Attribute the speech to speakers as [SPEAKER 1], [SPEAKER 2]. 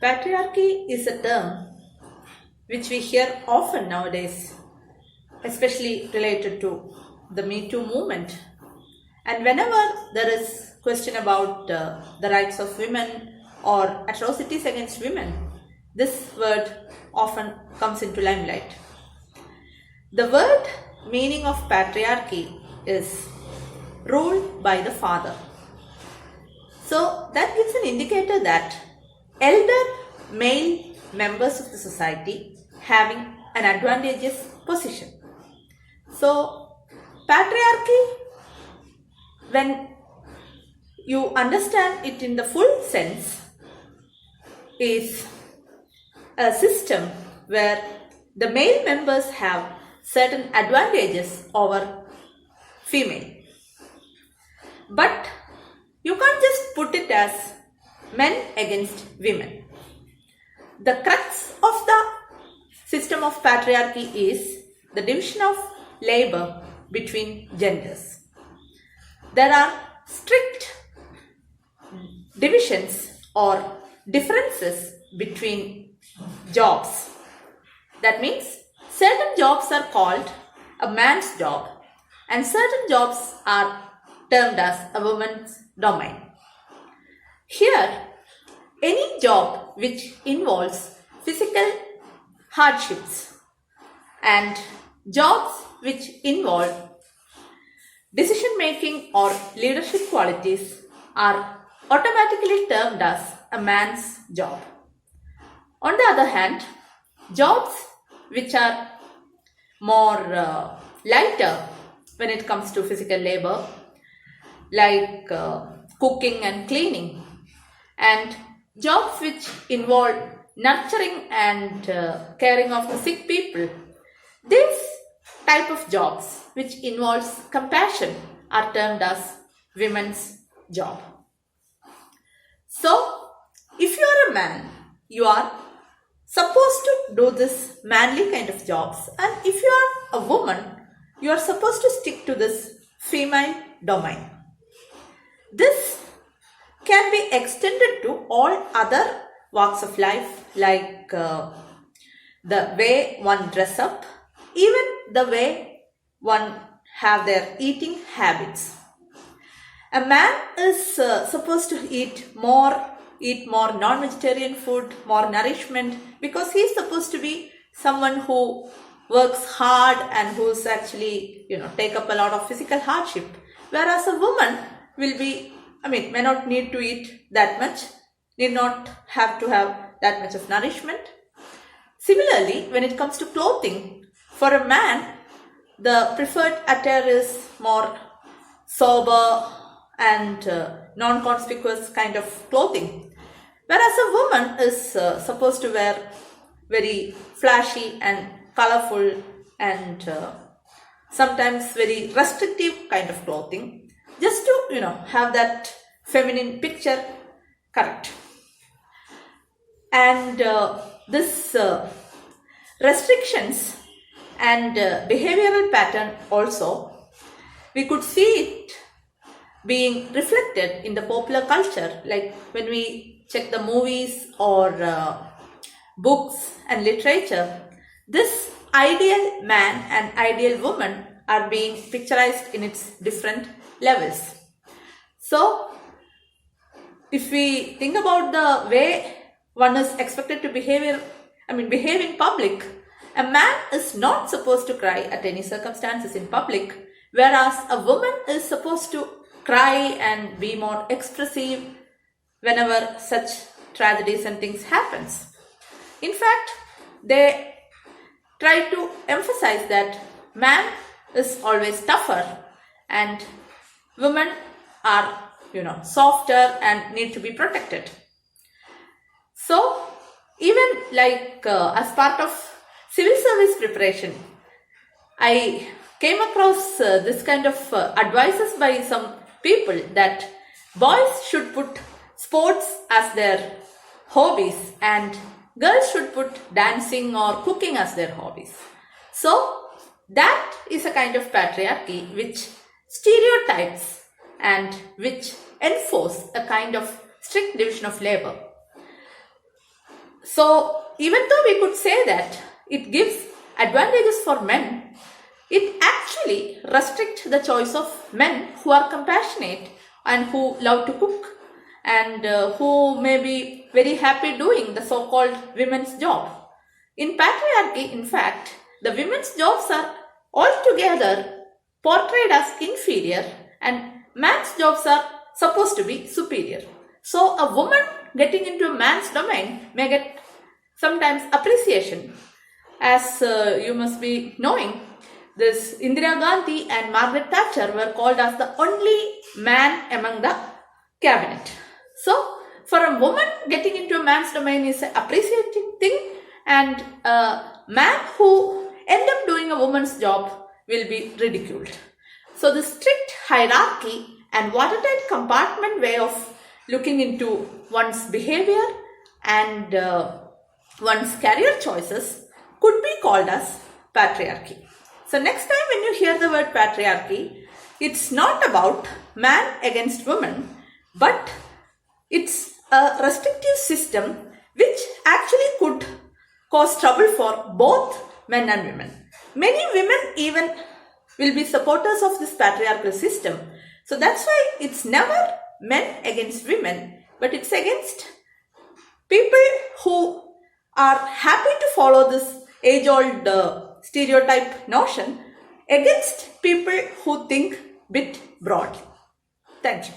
[SPEAKER 1] Patriarchy is a term which we hear often nowadays, especially related to the Me Too movement. And whenever there is question about the rights of women or atrocities against women, this word often comes into limelight. The word meaning of patriarchy is ruled by the father. So that gives an indicator that elder male members of the society having an advantageous position. So patriarchy, when you understand it in the full sense, is a system where the male members have certain advantages over female. But you can't just put it as men against women. The crux of the system of patriarchy is the division of labor between genders. There are strict divisions or differences between jobs. That means certain jobs are called a man's job and certain jobs are termed as a woman's domain. Here, any job which involves physical hardships and jobs which involve decision making or leadership qualities are automatically termed as a man's job. On the other hand, jobs which are more lighter when it comes to physical labor, like cooking and cleaning, and jobs which involve nurturing and caring of the sick people, these type of jobs which involves compassion are termed as women's job. So if you are a man, you are supposed to do this manly kind of jobs, and if you are a woman, you are supposed to stick to this female domain. This can be extended to all other walks of life, like the way one dress up, even the way one have their eating habits. A man is supposed to eat more non-vegetarian food, more nourishment, because he is supposed to be someone who works hard and who's actually, take up a lot of physical hardship. Whereas a woman may not need to eat that much, need not have to have that much of nourishment. Similarly, when it comes to clothing, for a man, the preferred attire is more sober and non-conspicuous kind of clothing. Whereas a woman is supposed to wear very flashy and colorful and sometimes very restrictive kind of clothing, just to have that feminine picture correct. And this restrictions and behavioral pattern also, we could see it being reflected in the popular culture, like when we check the movies or books and literature. This ideal man and ideal woman are being picturized in its different levels. So if we think about the way one is expected to behave in public, a man is not supposed to cry at any circumstances in public, whereas a woman is supposed to cry and be more expressive whenever such tragedies and things happens. In fact, they try to emphasize that man is always tougher and women are softer and need to be protected. So even like as part of civil service preparation, I came across this kind of advices by some people that boys should put sports as their hobbies and girls should put dancing or cooking as their hobbies. So that is a kind of patriarchy which stereotypes and which enforce a kind of strict division of labor. So even though we could say that it gives advantages for men, it actually restricts the choice of men who are compassionate and who love to cook and who may be very happy doing the so-called women's job. In patriarchy, in fact, the women's jobs are altogether portrayed as inferior and man's jobs are supposed to be superior. So a woman getting into a man's domain may get sometimes appreciation. As you must be knowing, this Indira Gandhi and Margaret Thatcher were called as the only man among the cabinet. So for a woman getting into a man's domain is an appreciating thing, and a man who end up doing a woman's job will be ridiculed. So the strict hierarchy and watertight compartment way of looking into one's behavior and one's career choices could be called as patriarchy. So next time when you hear the word patriarchy, it's not about man against woman, but it's a restrictive system which actually could cause trouble for both men and women. Many women even will be supporters of this patriarchal system. So that's why it's never men against women, but it's against people who are happy to follow this age-old stereotype notion against people who think bit broadly. Thank you.